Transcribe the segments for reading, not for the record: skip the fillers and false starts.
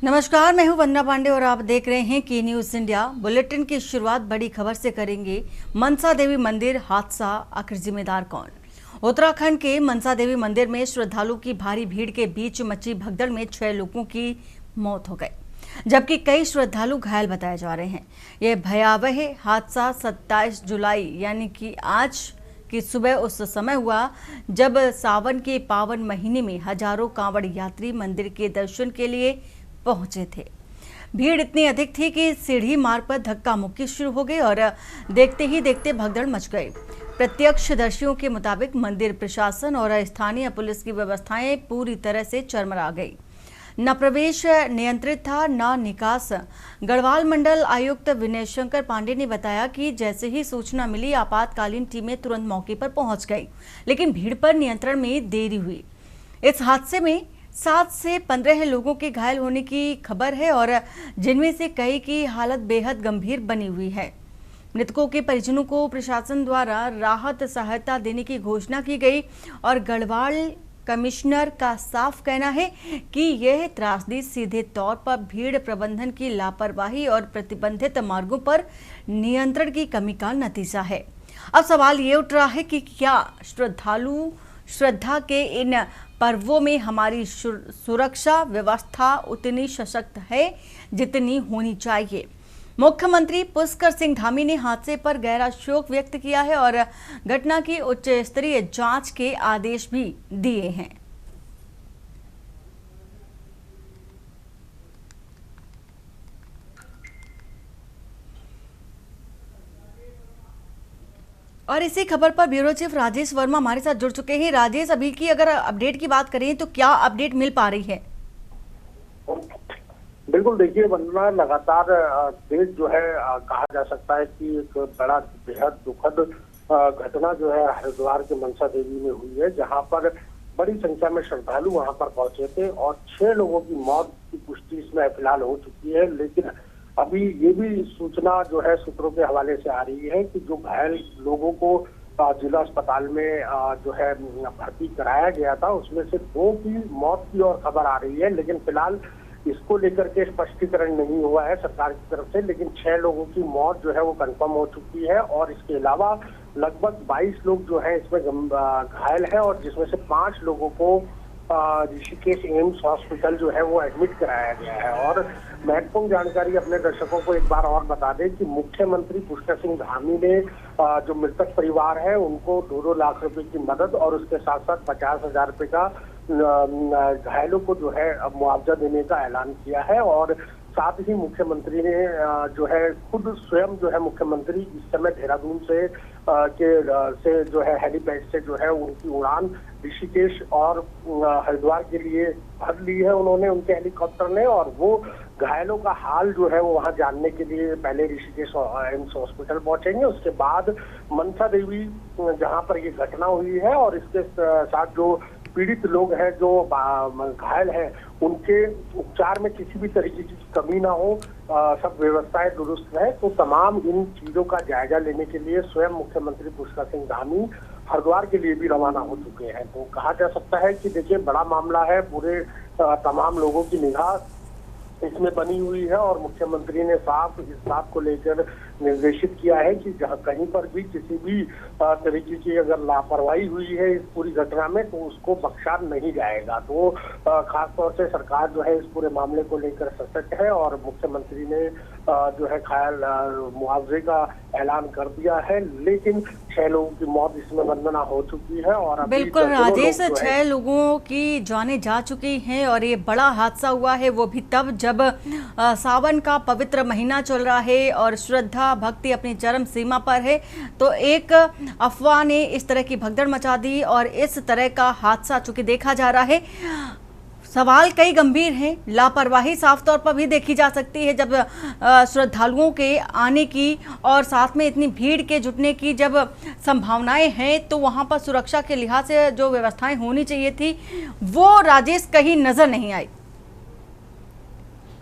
नमस्कार, मैं हूं वंदना पांडे और आप देख रहे हैं की न्यूज इंडिया। बुलेटिन की शुरुआत बड़ी खबर से करेंगे। मनसा देवी मंदिर हादसा, आखिर जिम्मेदार कौन? उत्तराखंड के मनसा देवी मंदिर में श्रद्धालु की भारी भीड़ के बीच मची भगदड़ में 6 लोगों की मौत हो गई, जबकि कई श्रद्धालु घायल बताए जा रहे हैं। यह भयावह हादसा 27 जुलाई यानी कि आज की सुबह उस समय हुआ जब सावन के पावन महीने में हजारों कांवड़ यात्री मंदिर के दर्शन के लिए पहुंचे थे। भीड़ इतनी अधिक थी कि सीढ़ी मार्ग पर धक्का मुक्की शुरू हो गई और देखते ही देखते भगदड़ मच गई। प्रत्यक्षदर्शियों के मुताबिक मंदिर प्रशासन और स्थानीय पुलिस की व्यवस्थाएं पूरी तरह से चरमरा गई। न प्रवेश नियंत्रित था, न निकास। गढ़वाल मंडल आयुक्त विनय शंकर पांडे ने बताया कि जैसे ही सूचना मिली, आपातकालीन टीमें तुरंत मौके पर पहुंच गई, लेकिन भीड़ पर नियंत्रण में देरी हुई। इस हादसे में 7 से 15 लोगों के घायल होने की खबर है और जिनमें से कई की हालत बेहद गंभीर बनी हुई है। मृतकों के परिजनों को प्रशासन द्वारा राहत सहायता देने की घोषणा की गई और गढ़वाल कमिश्नर का साफ कहना है कि यह त्रासदी सीधे तौर पर भीड़ प्रबंधन की लापरवाही और प्रतिबंधित मार्गों पर नियंत्रण की कमी का नतीजा है। अब सवाल ये उठ रहा है कि क्या श्रद्धालु श्रद्धा के इन पर्वों में हमारी सुरक्षा व्यवस्था उतनी सशक्त है जितनी होनी चाहिए? मुख्यमंत्री पुष्कर सिंह धामी ने हादसे पर गहरा शोक व्यक्त किया है और घटना की उच्च स्तरीय जांच के आदेश भी दिए हैं। और इसी खबर पर ब्यूरो चीफ राजेश वर्मा हमारे साथ जुड़ चुके हैं। राजेश, अभी की अगर अपडेट की बात करें तो क्या अपडेट मिल पा रही है? बिल्कुल, देखिए वंदना, लगातार देश जो है कहा जा सकता है कि एक बड़ा बेहद दुखद घटना जो है हरिद्वार के मनसा देवी में हुई है, जहां पर बड़ी संख्या में श्रद्धालु वहां पर पहुंचे थे और 6 लोगों की मौत की पुष्टि इसमें फिलहाल हो चुकी है। लेकिन अभी ये भी सूचना जो है सूत्रों के हवाले से आ रही है कि जो घायल लोगों को जिला अस्पताल में जो है भर्ती कराया गया था, उसमें से 2 की मौत की और खबर आ रही है। लेकिन फिलहाल इसको लेकर के स्पष्टीकरण नहीं हुआ है सरकार की तरफ से, लेकिन 6 लोगों की मौत जो है वो कंफर्म हो चुकी है और इसके अलावा लगभग 22 लोग जो है इसमें घायल है और जिसमें से 5 लोगों को ऋषिकेश एम्स हॉस्पिटल जो है वो एडमिट कराया गया है। और महत्वपूर्ण जानकारी अपने दर्शकों को एक बार और बता दें कि मुख्यमंत्री पुष्कर सिंह धामी ने जो मृतक परिवार है उनको 2-2 लाख रुपए की मदद और उसके साथ साथ 50,000 रुपए का घायलों को जो है मुआवजा देने का ऐलान किया है। और साथ ही मुख्यमंत्री ने जो है खुद स्वयं जो है मुख्यमंत्री इस समय देहरादून से जो है हेलीपैड से जो है उनकी उड़ान ऋषिकेश और हरिद्वार के लिए भर ली है उन्होंने, उनके हेलीकॉप्टर ने। और वो घायलों का हाल जो है वो वहां जानने के लिए पहले ऋषिकेश एम्स हॉस्पिटल पहुंचेंगे, उसके बाद मनसा देवी जहां पर ये घटना हुई है और इसके साथ जो पीड़ित लोग हैं जो घायल हैं उनके उपचार में किसी भी तरीके की कमी ना हो, सब व्यवस्थाएं दुरुस्त है। तो तमाम इन चीजों का जायजा लेने के लिए स्वयं मुख्यमंत्री पुष्कर सिंह धामी हरिद्वार के लिए भी रवाना हो चुके हैं। तो कहा जा सकता है कि देखिए बड़ा मामला है, पूरे तमाम लोगों की निगाह इसमें बनी हुई है और मुख्यमंत्री ने साफ इस बात को लेकर निर्देशित किया है कि जहां कहीं पर भी किसी भी तरीके की अगर लापरवाही हुई है इस पूरी घटना में तो उसको बख्शा नहीं जाएगा। तो खासतौर से सरकार जो है इस पूरे मामले को लेकर सतर्क है और मुख्यमंत्री ने जो है घायल मुआवजे का ऐलान कर दिया है। लेकिन 6 लोगों की मौत इसमें वंदना हो चुकी है और बिल्कुल राजेश, 6 लोगों की जानें जा चुकी हैं और ये बड़ा हादसा हुआ है वो भी तब जब सावन का पवित्र महीना चल रहा है और श्रद्धा भक्ति अपनी चरम सीमा पर है। तो एक अफवाह ने इस तरह की भगदड़ मचा दी और इस तरह का हादसा चूंकि देखा जा रहा है, सवाल कई गंभीर हैं। लापरवाही साफ तौर पर भी देखी जा सकती है जब श्रद्धालुओं के आने की और साथ में इतनी भीड़ के जुटने की जब संभावनाएं हैं, तो वहां पर सुरक्षा के लिहाज से जो व्यवस्थाएं होनी चाहिए थी वो राजेश कहीं नजर नहीं आई।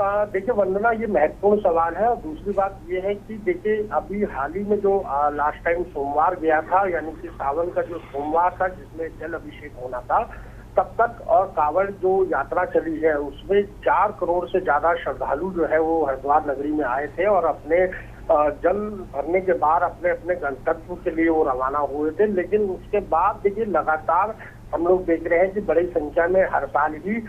देखिए वंदना, ये महत्वपूर्ण सवाल है और दूसरी बात ये है कि देखिए अभी हाल ही में जो लास्ट टाइम सोमवार गया था, यानी कि सावन का जो सोमवार था जिसमें जल अभिषेक होना था, तब तक और कांवड़ जो यात्रा चली है उसमें 4 करोड़ से ज्यादा श्रद्धालु जो है वो हरिद्वार नगरी में आए थे और अपने जल भरने के बाद अपने अपने गंतव्य के लिए वो रवाना हुए थे। लेकिन उसके बाद देखिए लगातार हम लोग देख रहे हैं कि बड़ी संख्या में हर साल ही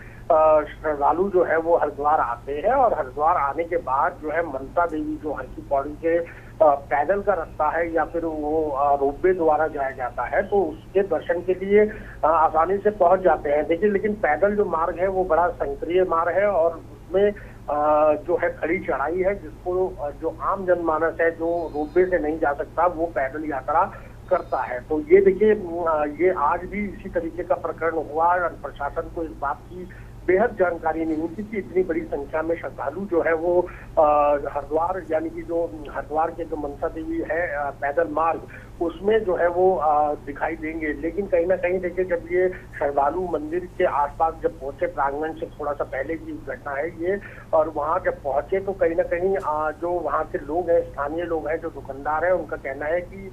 श्रद्धालु जो है वो हरिद्वार आते हैं और हरिद्वार आने के बाद जो है मनसा देवी जो हर की पौड़ी के पैदल का रास्ता है या फिर वो रोपवे द्वारा जाया जाता है तो उसके दर्शन के लिए आसानी से पहुंच जाते हैं। देखिए लेकिन पैदल जो मार्ग है वो बड़ा संकीर्ण मार्ग है और उसमें जो है खड़ी चढ़ाई है जिसको जो आम जनमानस है जो रोपवे से नहीं जा सकता वो पैदल यात्रा करता है। तो ये देखिए ये आज भी इसी तरीके का प्रकरण हुआ और प्रशासन को इस बात की बेहद जानकारी नहीं थी कि इतनी बड़ी संख्या में श्रद्धालु जो है वो हरिद्वार यानी कि जो हरिद्वार के जो मनसा देवी है पैदल मार्ग उसमें जो है वो दिखाई देंगे। लेकिन कहीं ना कहीं देखिए जब ये श्रद्धालु मंदिर के आसपास जब पहुंचे प्रांगण से थोड़ा सा पहले की घटना है ये और वहां जब पहुंचे तो कहीं ना कहीं जो वहां के लोग हैं स्थानीय लोग हैं जो दुकानदार हैं उनका कहना है कि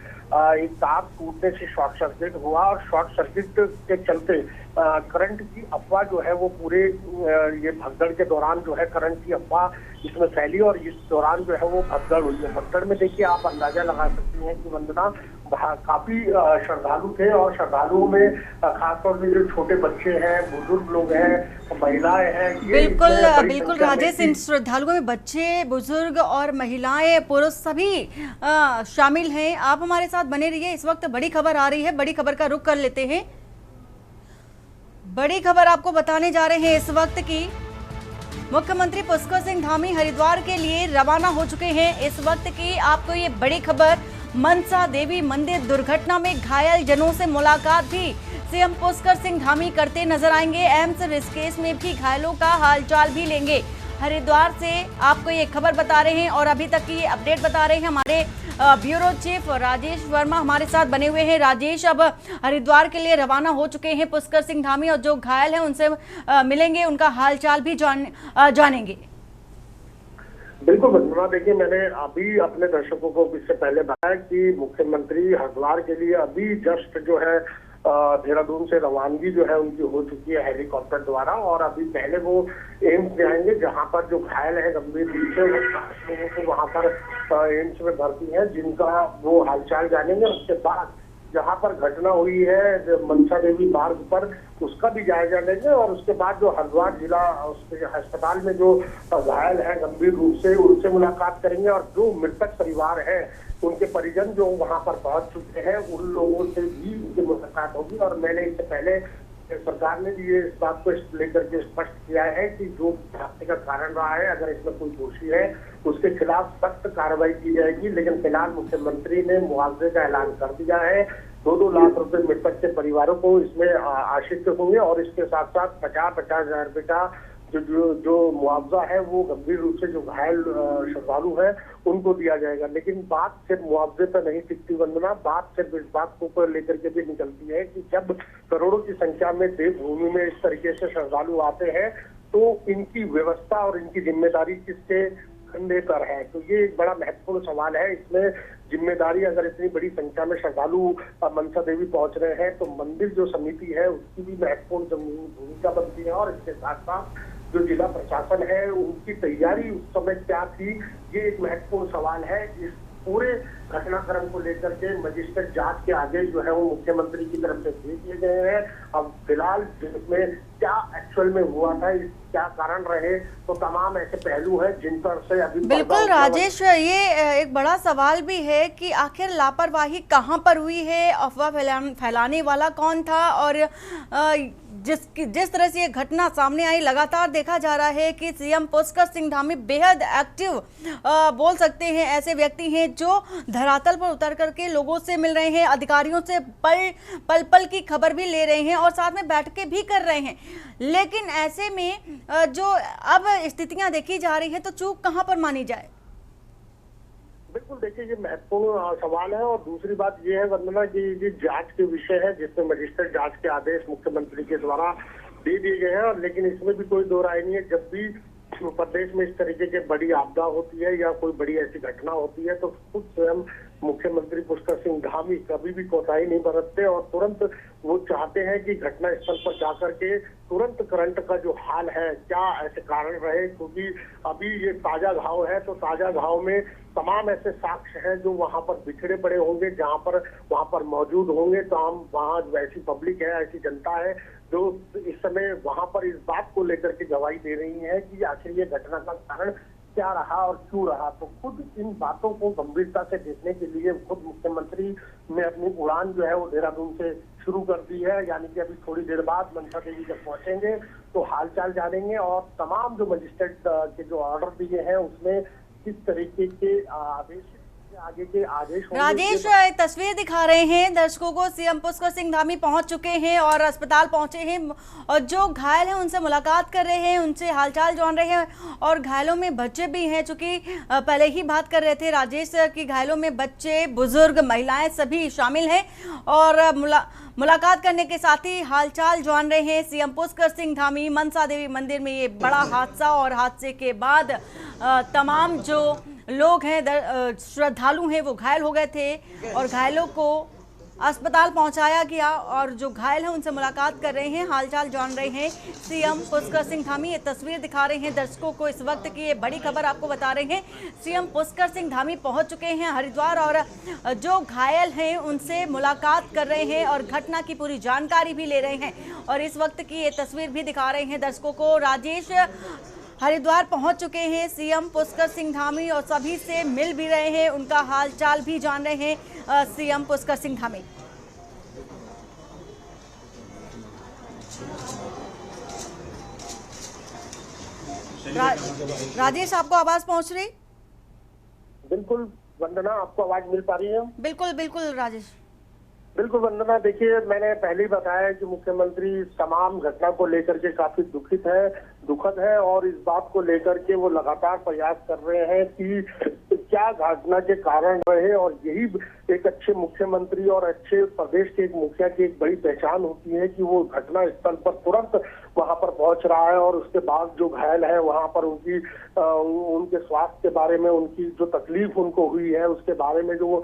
एक तार टूटने से शॉर्ट सर्किट हुआ और शॉर्ट सर्किट के चलते करंट की अफवाह जो है वो पूरे ये भगदड़ के दौरान जो है करंट की अफवाह इसमें फैली और इस दौरान जो है वो भगदड़ हुई है। भगदड़ में देखिए आप अंदाजा लगा सकती हैं कि वंदना काफी श्रद्धालु थे और श्रद्धालुओं में खासतौर से जो छोटे बच्चे हैं बुजुर्ग लोग हैं महिलाएं हैं। बिल्कुल बिल्कुल राजेश, इन श्रद्धालुओं में बच्चे बुजुर्ग और महिलाएं पुरुष सभी शामिल हैं। आप हमारे साथ बने रहिए, इस वक्त बड़ी खबर आ रही है, बड़ी खबर का रुख कर लेते हैं। बड़ी खबर आपको बताने जा रहे हैं इस वक्त की मुख्यमंत्री पुष्कर सिंह धामी हरिद्वार के लिए रवाना हो चुके हैं। इस वक्त की आपको ये बड़ी खबर, मनसा देवी मंदिर दुर्घटना में घायल जनों से मुलाकात भी सीएम पुष्कर सिंह धामी करते नजर आएंगे। एम्स ऋषिकेश में भी घायलों का हालचाल भी लेंगे। हरिद्वार से आपको ये खबर बता रहे हैं और अभी तक की अपडेट बता रहे हैं हमारे ब्यूरो चीफ राजेश वर्मा हमारे साथ बने हुए हैं। राजेश, अब हरिद्वार के लिए रवाना हो चुके हैं पुष्कर सिंह धामी और जो घायल हैं उनसे मिलेंगे, उनका हालचाल भी जानेंगे। बिल्कुल वंदना, देखिए मैंने अभी अपने दर्शकों को इससे पहले बताया कि मुख्यमंत्री हरिद्वार के लिए अभी जस्ट जो है देहरादून से रवानगी जो है उनकी हो चुकी है हेलीकॉप्टर द्वारा और अभी पहले वो एम्स में आएंगे जहां पर जो घायल है गंभीर रूप से लोगों को वहां पर एम्स में भर्ती है जिनका वो हालचाल जानेंगे। उसके बाद जहां पर घटना हुई है मनसा देवी मार्ग पर उसका भी जायजा लेंगे और उसके बाद जो हरिद्वार जिला उसके अस्पताल में जो घायल है गंभीर रूप से उनसे मुलाकात करेंगे और जो मृतक परिवार है उनके परिजन जो वहां पर पहुंच चुके हैं उन लोगों से भी उनकी मुलाकात होगी। और मैंने इससे पहले सरकार ने भी ये इस बात को लेकर के स्पष्ट किया है कि जो हादसे का कारण रहा है अगर इसमें कोई दोषी है उसके खिलाफ सख्त कार्रवाई की जाएगी। लेकिन फिलहाल मुख्यमंत्री ने मुआवजे का ऐलान कर दिया है। 2-2 लाख रुपए मृतक के परिवारों को इसमें आश्रित होंगे और इसके साथ साथ 50-50 हजार रुपए का जो मुआवजा है वो गंभीर रूप से जो घायल श्रद्धालु है उनको दिया जाएगा। लेकिन बात सिर्फ मुआवजे पर नहीं टिकती वंदना, बात सिर्फ इस बात को लेकर के भी निकलती है कि जब करोड़ों की संख्या में देवभूमि में इस तरीके से श्रद्धालु आते हैं तो इनकी व्यवस्था और इनकी जिम्मेदारी किसके कंधे पर है। तो ये एक बड़ा महत्वपूर्ण सवाल है। इसमें जिम्मेदारी अगर इतनी बड़ी संख्या में श्रद्धालु मनसा देवी पहुंच रहे हैं तो मंदिर जो समिति है उसकी भी महत्वपूर्ण भूमिका बनती है और इसके साथ साथ जो जिला प्रशासन है उनकी तैयारी उस समय क्या थी ये एक महत्वपूर्ण सवाल है। इस पूरे घटनाक्रम को लेकर के मजिस्ट्रेट जांच के आगे जो है वो मुख्यमंत्री की तरफ से भेज दिए गए हैं। अब फिलहाल जिसमें क्या एक्चुअल में हुआ था, क्या कारण रहे, तो तमाम ऐसे पहलू हैं जिन पर से अभी बिल्कुल राजेश, ये एक बड़ा सवाल भी है कि आखिर लापरवाही कहां पर हुई है, अफवाह फैलाने वाला कौन था और जिस तरह से ये घटना सामने आई लगातार देखा जा रहा है कि सीएम पुष्कर सिंह धामी बेहद एक्टिव बोल सकते हैं, ऐसे व्यक्ति हैं जो धरातल पर उतर करके लोगों से मिल रहे हैं, अधिकारियों से पल पल की खबर भी ले रहे हैं और साथ में बैठकें भी कर रहे हैं। लेकिन ऐसे में जो अब स्थितियां देखी जा रही है तो चूक कहां पर मानी जाए? बिल्कुल देखिए ये महत्वपूर्ण सवाल है और दूसरी बात ये है वंदना कि ये जांच के विषय है जिसमें मजिस्ट्रेट जांच के आदेश मुख्यमंत्री के द्वारा दे दिए गए हैं। और लेकिन इसमें भी कोई दो राय नहीं है, जब भी प्रदेश में इस तरीके की बड़ी आपदा होती है या कोई बड़ी ऐसी घटना होती है तो खुद स्वयं मुख्यमंत्री पुष्कर सिंह धामी कभी भी कोताही नहीं बरतते और तुरंत वो चाहते हैं कि घटना स्थल पर जाकर के तुरंत करंट का जो हाल है क्या ऐसे कारण रहे, क्योंकि अभी ये ताजा घाव है तो ताजा घाव में तमाम ऐसे साक्ष्य हैं जो वहां पर बिखरे पड़े होंगे, जहां पर वहां पर मौजूद होंगे। तो हम वहां ऐसी पब्लिक है, ऐसी जनता है जो इस समय वहां पर इस बात को लेकर के गवाही दे रही है कि आखिर ये घटना का कारण क्या रहा और क्यों रहा। तो खुद इन बातों को गंभीरता से देखने के लिए खुद मुख्यमंत्री ने अपनी उड़ान जो है वो देहरादून से शुरू कर दी है, यानी कि अभी थोड़ी देर बाद मनसा देवी जब पहुंचेंगे तो हालचाल जानेंगे और तमाम जो मजिस्ट्रेट के जो ऑर्डर दिए हैं उसमें किस तरीके के आदेश आगे के आदेश होंगे। राजेश, तस्वीर दिखा रहे हैं दर्शकों को, सीएम पुष्कर सिंह धामी पहुंच चुके हैं और अस्पताल पहुंचे हैं और जो घायल हैं उनसे मुलाकात कर रहे हैं, उनसे हालचाल जान रहे हैं और घायलों में बच्चे भी हैं। चूंकि पहले ही बात कर रहे थे राजेश कि घायलों में बच्चे, बुजुर्ग, महिलाएं सभी शामिल हैं और मुलाकात करने के साथ ही हालचाल जान रहे हैं सीएम पुष्कर सिंह धामी। मनसा देवी मंदिर में ये बड़ा हादसा और हादसे के बाद तमाम जो लोग हैं, श्रद्धालु हैं, वो घायल हो गए थे और घायलों को अस्पताल पहुंचाया गया और जो घायल हैं उनसे मुलाकात कर रहे हैं, हालचाल जान रहे हैं सीएम पुष्कर सिंह धामी। ये तस्वीर दिखा रहे हैं दर्शकों को इस वक्त की, ये बड़ी खबर आपको बता रहे हैं। सीएम पुष्कर सिंह धामी पहुंच चुके हैं हरिद्वार और जो घायल हैं उनसे मुलाकात कर रहे हैं और घटना की पूरी जानकारी भी ले रहे हैं और इस वक्त की ये तस्वीर भी दिखा रहे हैं दर्शकों को। राजेश, हरिद्वार पहुंच चुके हैं सीएम पुष्कर सिंह धामी और सभी से मिल भी रहे हैं, उनका हालचाल भी जान रहे हैं सीएम पुष्कर सिंह धामी। राजेश, आपको आवाज पहुंच रही? बिल्कुल वंदना, आपको आवाज मिल पा रही है? बिल्कुल बिल्कुल राजेश। बिल्कुल वंदना, देखिए मैंने पहले ही बताया कि मुख्यमंत्री तमाम घटना को लेकर के काफी दुखद है और इस बात को लेकर के वो लगातार प्रयास कर रहे हैं कि क्या घटना के कारण रहे और यही एक अच्छे मुख्यमंत्री और अच्छे प्रदेश के एक मुखिया की एक बड़ी पहचान होती है कि वो घटना स्थल पर तुरंत वहां पर पहुंच रहा है और उसके बाद जो घायल है वहां पर उनके स्वास्थ्य के बारे में, उनकी जो तकलीफ उनको हुई है उसके बारे में जो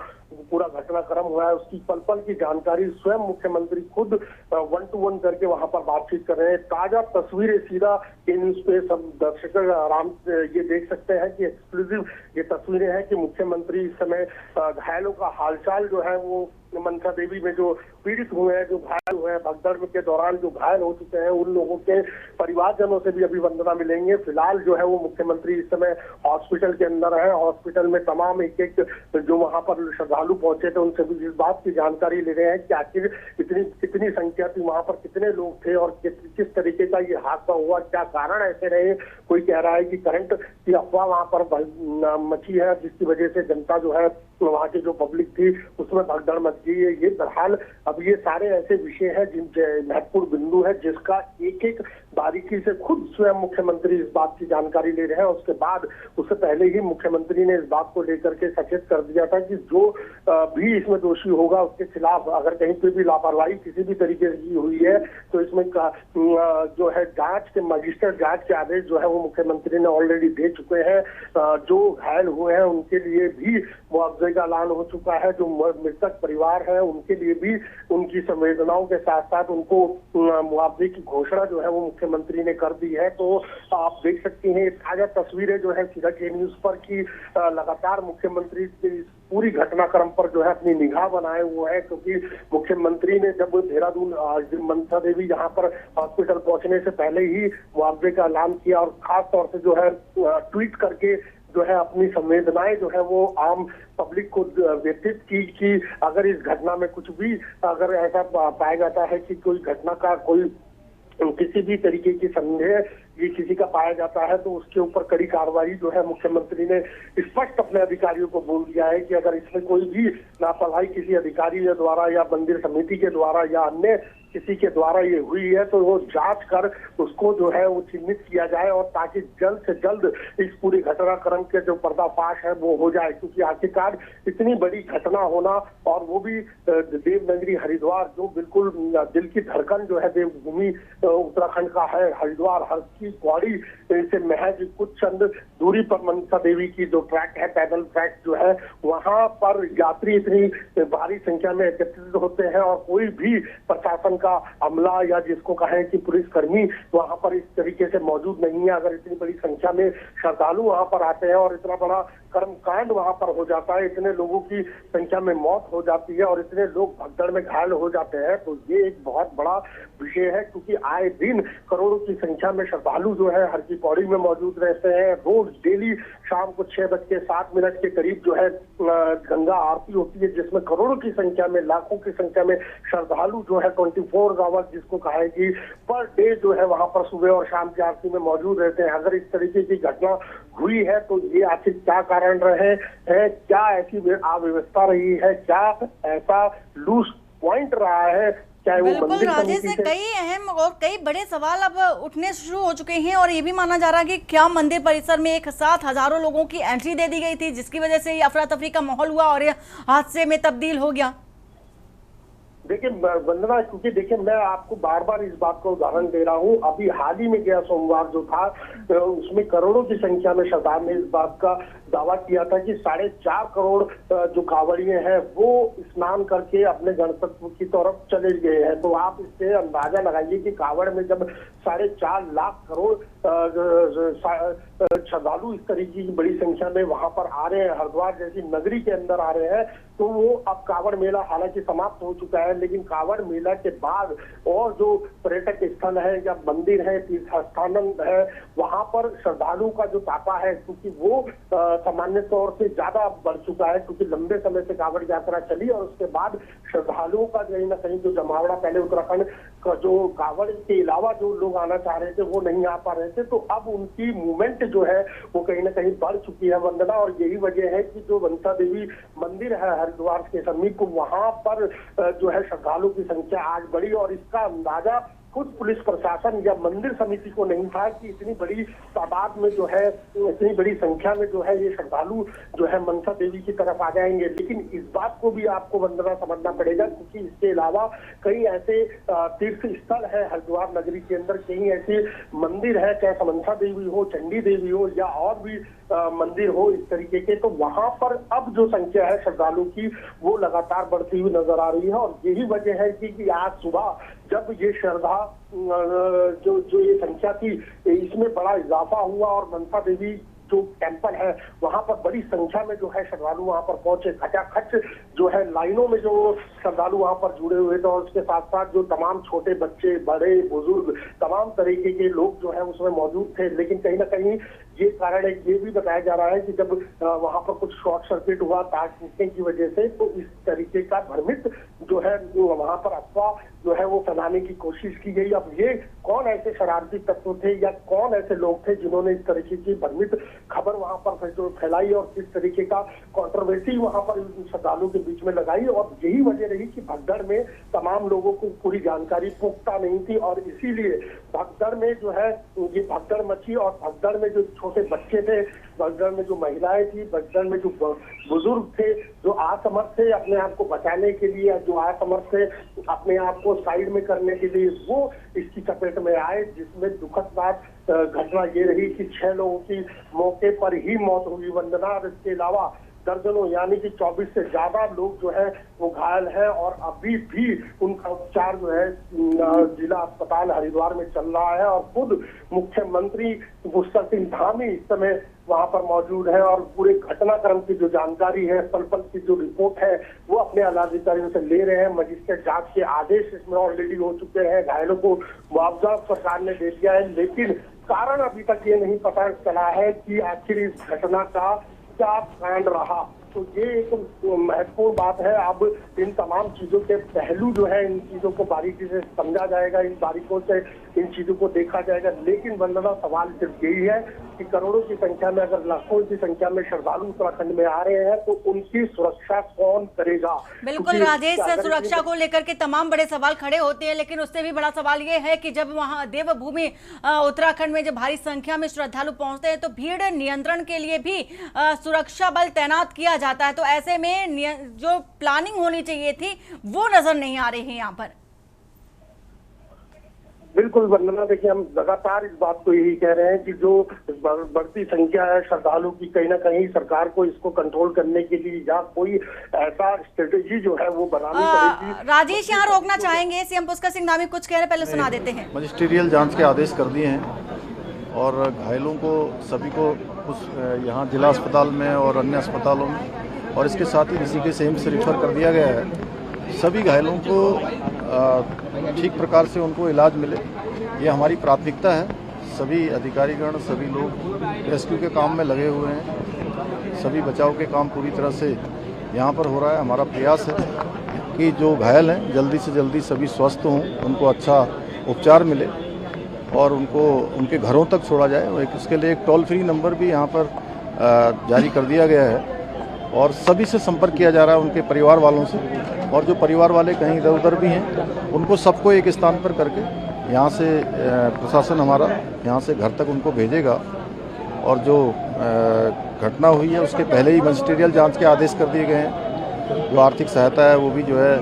पूरा घटनाक्रम हुआ है उसकी पल पल की जानकारी स्वयं मुख्यमंत्री खुद 1-to-1 करके वहां पर बातचीत कर रहे हैं। ताजा तस्वीरें सीधा के न्यूज पे सब दर्शक आराम से ये देख सकते हैं कि एक्सक्लूसिव ये तस्वीरें हैं कि मुख्यमंत्री इस समय घायलों का हालचाल जो है वो मनसा देवी में जो पीड़ित हुए हैं, जो घायल हुए हैं, भगदड़ के दौरान जो घायल हो चुके हैं, उन लोगों के परिवारजनों से भी अभिवंदना मिलेंगे। फिलहाल जो है वो मुख्यमंत्री इस समय हॉस्पिटल के अंदर है। हॉस्पिटल में तमाम एक जो वहां पर श्रद्धालु पहुंचे थे उनसे भी इस बात की जानकारी ले रहे हैं कि आखिर कितनी संख्या थी वहां पर, कितने लोग थे और किस तरीके का ये हादसा हुआ, क्या कारण ऐसे रहे। कोई कह रहा है कि करंट की अफवाह वहां पर मची है जिसकी वजह से जनता जो है वहां की जो पब्लिक थी उसमें भगदड़ मच गई है। ये बहरहाल अब ये सारे ऐसे विषय हैं जिन महत्वपूर्ण बिंदु है जिसका एक एक बारीकी से खुद स्वयं मुख्यमंत्री इस बात की जानकारी ले रहे हैं। उसके बाद उससे पहले ही मुख्यमंत्री ने इस बात को लेकर के सचेत कर दिया था कि जो भी इसमें दोषी होगा उसके खिलाफ अगर कहीं पे भी लापरवाही किसी भी तरीके की हुई है तो इसमें जो है जांच के मजिस्ट्रेट जांच के आदेश जो है वो मुख्यमंत्री ने ऑलरेडी दे चुके हैं। जो घायल हुए हैं उनके लिए भी मुआवजे का ऐलान हो चुका है। जो मृतक परिवार है उनके लिए भी उनकी संवेदनाओं के साथ साथ उनको मुआवजे की घोषणा जो है वो मुख्यमंत्री ने कर दी है। तो आप देख सकते हैं ताजा तस्वीरें जो है सीधा के न्यूज पर की लगातार मुख्यमंत्री पूरी घटनाक्रम पर जो है अपनी निगाह बनाए हुए हैं, क्योंकि मुख्यमंत्री ने जब देहरादून मनसा देवी यहाँ पर हॉस्पिटल पहुंचने से पहले ही मुआवजे का ऐलान किया और खास तौर से जो है ट्वीट करके जो है अपनी संवेदनाएं जो है वो आम पब्लिक को व्यतीत की कि अगर इस घटना में कुछ भी अगर ऐसा पाया जाता है कि कोई घटना का कोई किसी भी तरीके की संदेह ये किसी का पाया जाता है तो उसके ऊपर कड़ी कार्रवाई जो है मुख्यमंत्री ने स्पष्ट अपने अधिकारियों को बोल दिया है कि अगर इसमें कोई भी लापरवाही किसी अधिकारी के द्वारा या मंदिर समिति के द्वारा या अन्य किसी के द्वारा ये हुई है तो वो जांच कर उसको जो है वो चिन्हित किया जाए, और ताकि जल्द से जल्द इस पूरी घटनाक्रम के जो पर्दाफाश है वो हो जाए। क्योंकि आखिरकार इतनी बड़ी घटना होना, और वो भी देवनगरी हरिद्वार, जो बिल्कुल दिल की धड़कन जो है देवभूमि उत्तराखंड का है हरिद्वार, हर की पौड़ी से महज कुछ चंद दूरी पर मनसा देवी की जो ट्रैक है, पैदल ट्रैक जो है, वहां पर यात्री इतनी भारी संख्या में एकत्रित होते हैं और कोई भी प्रशासन का अमला या जिसको कहें कि पुलिसकर्मी वहां पर इस तरीके से मौजूद नहीं है। अगर इतनी बड़ी संख्या में श्रद्धालु वहां पर आते हैं और इतना बड़ा कर्मकांड वहां पर हो जाता है, इतने लोगों की संख्या में मौत हो जाती है और इतने लोग भगदड़ में घायल हो जाते हैं, तो ये एक बहुत बड़ा विषय है। क्योंकि आए दिन करोड़ों की संख्या में श्रद्धालु जो है हर की पौड़ी में मौजूद रहते हैं। रोज डेली शाम को 6:07 के करीब जो है गंगा आरती होती है, जिसमें करोड़ों की संख्या में, लाखों की संख्या में श्रद्धालु जो है 24 आवर्स जिसको कहा है कि पर डे जो है वहां पर सुबह और शाम की आरती में मौजूद रहते हैं। अगर इस तरीके की घटना हुई है तो ये आखिर क्या कारण रहे हैं, क्या ऐसी अव्यवस्था रही है, क्या ऐसा लूज पॉइंट रहा है, चाहे वो बिल्कुल राजेश से कई अहम और कई बड़े सवाल अब उठने शुरू हो चुके हैं और ये भी माना जा रहा है कि क्या मंदिर परिसर में एक साथ हजारों लोगों की एंट्री दे दी गई थी, जिसकी वजह से ये अफरा तफरी का माहौल हुआ और ये हादसे में तब्दील हो गया। देखिए वंदना, क्योंकि देखिए मैं आपको बार बार इस बात का उदाहरण दे रहा हूँ, अभी हाल ही में गया सोमवार जो था उसमें करोड़ों की संख्या में श्रद्धालु ने इस बात का दावा किया था कि 4.5 करोड़ जो कांवड़िए हैं वो स्नान करके अपने गणतंत्र की तरफ चले गए हैं। तो आप इससे अंदाजा लगाइए कि कांवड़ में जब 4.5 लाख करोड़ श्रद्धालु इस तरीके की बड़ी संख्या में वहां पर आ रहे हैं, हरिद्वार जैसी नगरी के अंदर आ रहे हैं, तो वो अब कांवड़ मेला हालांकि समाप्त हो चुका है, लेकिन कांवड़ मेला के बाद और जो पर्यटक स्थल है या मंदिर है, तीर्थ स्थान है, वहां पर श्रद्धालु का जो तांता है, क्योंकि वो सामान्य तौर से ज्यादा बढ़ चुका है, क्योंकि लंबे समय से कांवड़ यात्रा चली और उसके बाद श्रद्धालुओं का कहीं ना कहीं जो जमावड़ा, पहले उत्तराखंड का जो कांवड़ के अलावा जो लोग आना चाह रहे थे वो नहीं आ पा रहे थे, तो अब उनकी मूवमेंट जो है वो कहीं ना कहीं बढ़ चुकी है वंदना। और यही वजह है कि जो मनसा देवी मंदिर है हरिद्वार के समीप, वहां पर जो है श्रद्धालु की संख्या आज बढ़ी, और इसका अंदाजा खुद पुलिस प्रशासन या मंदिर समिति को नहीं था कि इतनी बड़ी तादाद में जो है, इतनी बड़ी संख्या में जो है ये श्रद्धालु जो है मनसा देवी की तरफ आ जाएंगे। लेकिन इस बात को भी आपको वंदना समझना पड़ेगा, क्योंकि इसके अलावा कई ऐसे तीर्थ स्थल है हरिद्वार नगरी के अंदर, कई ऐसे मंदिर है, चाहे मनसा देवी हो, चंडी देवी हो या और भी मंदिर हो इस तरीके के, तो वहां पर अब जो संख्या है श्रद्धालु की वो लगातार बढ़ती हुई नजर आ रही है। और यही वजह है कि आज सुबह जब ये श्रद्धा जो ये संख्या थी, इसमें बड़ा इजाफा हुआ और मनसा देवी जो टेम्पल है वहां पर बड़ी संख्या में जो है श्रद्धालु वहां पर पहुंचे। खचाखच जो है लाइनों में जो श्रद्धालु वहां पर जुड़े हुए थे, और उसके साथ साथ जो तमाम छोटे बच्चे, बड़े बुजुर्ग, तमाम तरीके के लोग जो है उसमें मौजूद थे। लेकिन कहीं ना कहीं ये कारण है, ये भी बताया जा रहा है कि जब वहां पर कुछ शॉर्ट सर्किट हुआ तार टूटने की वजह से, तो इस तरीके का भ्रमित जो है वहां पर अफवाह जो है वो फैलाने की कोशिश की गई। अब ये कौन ऐसे शरारती तत्व थे या कौन ऐसे लोग थे जिन्होंने इस तरीके की भ्रमित खबर वहां पर जो फैलाई और किस तरीके का कंट्रोवर्सी वहां पर श्रद्धालुओं के बीच में लगाई, और यही वजह रही कि भगदड़ में तमाम लोगों को पूरी जानकारी पुख्ता नहीं थी, और इसीलिए भगदड़ में जो है ये भगदड़ मची, और भगदड़ में जो छोटे बच्चे थे, भगदड़ में जो महिलाएं थी, भगदड़ में जो बुजुर्ग थे, जो असमर्थ थे अपने आप को बचाने के लिए, जो असमर्थ थे अपने आप को साइड में करने के लिए, वो इसकी चपेट में आए, जिसमें दुखद बात घटना ये रही कि 6 लोगों की मौके पर ही मौत हुई वंदना। इसके अलावा दर्जनों यानी कि 24 से ज्यादा लोग जो है वो घायल हैं, और अभी भी उनका उपचार जो है जिला अस्पताल हरिद्वार में चल रहा है। और खुद मुख्यमंत्री पुष्कर सिंह धामी इस समय वहां पर मौजूद है, और पूरे घटनाक्रम की जो जानकारी है, पल पल की जो रिपोर्ट है, वो अपने आलाधिकारियों से ले रहे हैं। मजिस्ट्रेट जांच के आदेश इसमें ऑलरेडी हो चुके हैं, घायलों को मुआवजा सरकार ने दे दिया है, लेकिन कारण अभी तक ये नहीं पता चला है कि आखिर इस घटना का क्या कांड रहा। तो ये एक महत्वपूर्ण बात है। अब इन तमाम चीजों के पहलू जो है, इन चीजों को बारीकी से समझा जाएगा, इन बारीकों से इन चीजों को देखा जाएगा। लेकिन वंदना, सवाल सिर्फ यही है कि करोड़ों की संख्या में, अगर लाखों की संख्या में श्रद्धालु उत्तराखंड में आ रहे हैं तो उनकी सुरक्षा कौन करेगा? बिल्कुल राजेश, सुरक्षा को लेकर के तमाम बड़े सवाल खड़े होते हैं, लेकिन उससे भी बड़ा सवाल ये है कि जब वहां देवभूमि उत्तराखंड में जब भारी संख्या में श्रद्धालु पहुंचते हैं तो भीड़ नियंत्रण के लिए भी सुरक्षा बल तैनात किया जाता है। तो ऐसे में जो प्लानिंग होनी चाहिए थी वो नजर नहीं आ रही है यहाँ पर। बिल्कुल वंदना, देखिए हम लगातार इस बात को यही कह रहे हैं कि जो बढ़ती संख्या है श्रद्धालु की, कहीं ना कहीं सरकार को इसको कंट्रोल करने के लिए या कोई ऐसा स्ट्रेटेजी जो है वो बनानी पड़ेगी। राजेश, यहाँ रोकना चाहेंगे, सीएम पुष्कर सिंह धामी कुछ कह रहे, पहले सुना देते हैं। मजिस्ट्रियल जांच के आदेश कर दिए हैं और घायलों को सभी को कुछ यहाँ जिला अस्पताल में और अन्य अस्पतालों में और इसके साथ ही ऋषिकेश एम्स से रिफर कर दिया गया है। सभी घायलों को ठीक प्रकार से उनको इलाज मिले, ये हमारी प्राथमिकता है। सभी अधिकारीगण, सभी लोग रेस्क्यू के काम में लगे हुए हैं, सभी बचाव के काम पूरी तरह से यहाँ पर हो रहा है। हमारा प्रयास है कि जो घायल हैं जल्दी से जल्दी सभी स्वस्थ हों, उनको अच्छा उपचार मिले और उनको उनके घरों तक छोड़ा जाए। और इसके लिए एक टोल फ्री नंबर भी यहाँ पर जारी कर दिया गया है और सभी से संपर्क किया जा रहा है, उनके परिवार वालों से। और जो परिवार वाले कहीं इधर उधर भी हैं उनको सबको एक स्थान पर करके यहाँ से प्रशासन हमारा यहाँ से घर तक उनको भेजेगा। और जो घटना हुई है उसके पहले ही मजिस्ट्रियल जांच के आदेश कर दिए गए हैं। जो आर्थिक सहायता है वो भी जो है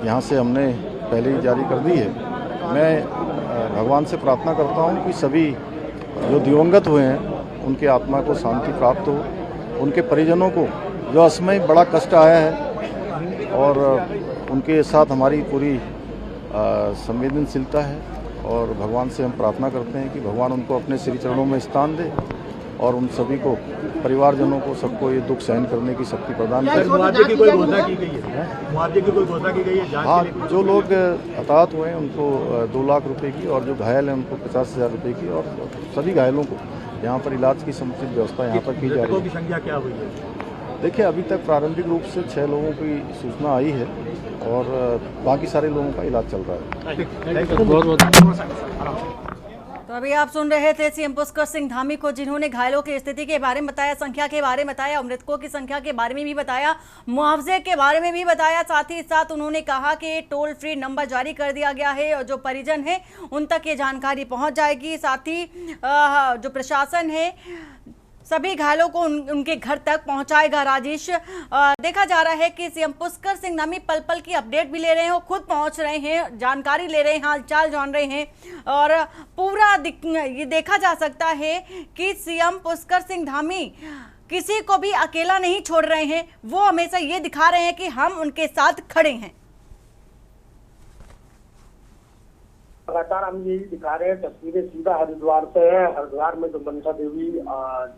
यहाँ से हमने पहले ही जारी कर दी है। मैं भगवान से प्रार्थना करता हूँ कि सभी जो दिवंगत हुए हैं उनकी आत्मा को शांति प्राप्त हो, उनके परिजनों को जो असमय बड़ा कष्ट आया है और उनके साथ हमारी पूरी संवेदनशीलता है। और भगवान से हम प्रार्थना करते हैं कि भगवान उनको अपने श्री चरणों में स्थान दे और उन सभी को, परिवारजनों को, सबको ये दुख सहन करने की शक्ति प्रदान करे। मुआवजे की कोई घोषणा की गई है? मुआवजे की कोई घोषणा की गई है? हाँ, जो लोग हताहत हुए हैं उनको 2 लाख रुपए की और जो घायल हैं उनको 50,000 रुपये की और सभी घायलों को यहाँ पर इलाज की समुचित व्यवस्था यहाँ पर की जा रही है। की संख्या क्या हुई है? देखिए, अभी तक प्रारंभिक रूप से 6 लोगों की सूचना आई है और बाकी सारे लोगों का इलाज चल रहा है। तो अभी आप सुन रहे थे सीएम पुष्कर सिंह धामी को, जिन्होंने घायलों की स्थिति के बारे में बताया, संख्या के बारे में बताया, मृतकों की संख्या के बारे में भी बताया, मुआवजे के बारे में भी बताया। साथ ही साथ उन्होंने कहा कि टोल फ्री नंबर जारी कर दिया गया है और जो परिजन है उन तक ये जानकारी पहुंच जाएगी। साथ ही जो प्रशासन है सभी घायलों को उनके घर तक पहुंचाएगा। राजेश, देखा जा रहा है कि सीएम पुष्कर सिंह धामी पल पल की अपडेट भी ले रहे हैं, वो खुद पहुंच रहे हैं, जानकारी ले रहे हैं, हालचाल जान रहे हैं और पूरा ये देखा जा सकता है कि सीएम पुष्कर सिंह धामी किसी को भी अकेला नहीं छोड़ रहे हैं। वो हमेशा ये दिखा रहे हैं कि हम उनके साथ खड़े हैं। लगातार हम यही दिखा रहे हैं, तस्वीरें सीधा हरिद्वार से है। हरिद्वार में जो मनसा देवी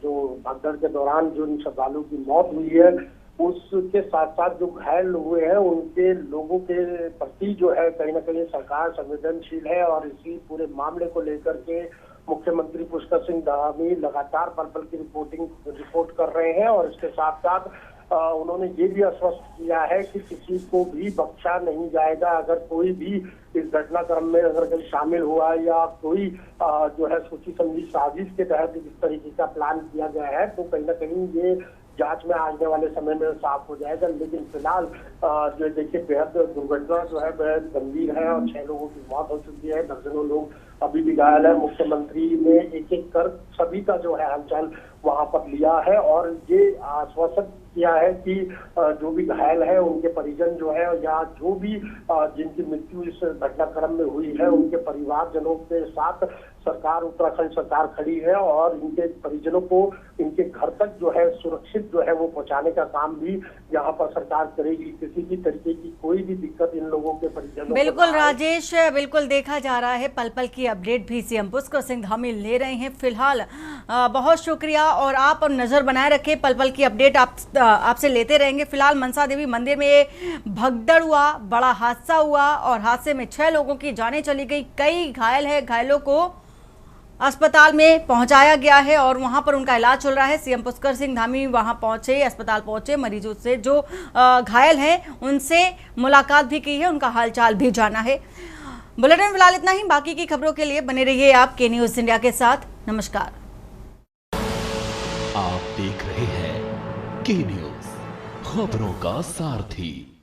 जो भगदड़ के दौरान जो श्रद्धालु की मौत हुई है, उसके साथ साथ जो घायल हुए हैं उनके लोगों के प्रति जो है कहीं ना कहीं सरकार संवेदनशील है और इसी पूरे मामले को लेकर के मुख्यमंत्री पुष्कर सिंह धामी लगातार पल पल की रिपोर्ट कर रहे हैं। और इसके साथ साथ उन्होंने ये भी आश्वस्त किया है कि किसी को भी बख्शा नहीं जाएगा। अगर कोई भी इस घटनाक्रम में अगर कहीं शामिल हुआ या कोई जो है सोची समझी साजिश के तहत इस तरीके का प्लान किया गया है तो कहीं ना कहीं ये जांच में आने वाले समय में साफ हो जाएगा। लेकिन फिलहाल जो देखिए बेहद दुर्घटना जो है बेहद गंभीर है और 6 लोगों की मौत हो चुकी है, दर्जनों लोग अभी भी घायल है। मुख्यमंत्री ने एक एक कर सभी का जो है हालचाल वहां पर लिया है और ये आश्वासन किया है कि जो भी घायल है उनके परिजन जो है या जो भी जिनकी मृत्यु इस घटनाक्रम में हुई है उनके परिवारजनों के साथ सरकार, उत्तराखंड सरकार खड़ी है और इनके परिजनों को इनके घर तक जो है सुरक्षित जो है वो पहुंचाने का काम भी यहाँ पर सरकार करेगी। किसी भी तरीके की कोई भी दिक्कत इन लोगों के परिजनों बिल्कुल राजेश, बिल्कुल देखा जा रहा है, पल पल की अपडेट भी सीएम पुष्कर सिंह धामी ले रहे हैं। फिलहाल बहुत शुक्रिया और आप नजर बनाए रखें, पल पल की अपडेट आपसे लेते रहेंगे। फिलहाल मनसा देवी मंदिर में भगदड़ हुआ, बड़ा हादसा हुआ और हादसे में 6 लोगों की जानें चली गई, कई घायल है, घायलों को अस्पताल में पहुंचाया गया है और वहां पर उनका इलाज चल रहा है। सीएम पुष्कर सिंह धामी वहां पहुंचे, अस्पताल पहुंचे, मरीजों से जो घायल हैं उनसे मुलाकात भी की है, उनका हालचाल भी जाना है। बुलेटिन फिलहाल इतना ही। बाकी की खबरों के लिए बने रहिए आप के न्यूज इंडिया के साथ। नमस्कार। आप देख रहे हैं के न्यूज, खबरों का सारथी।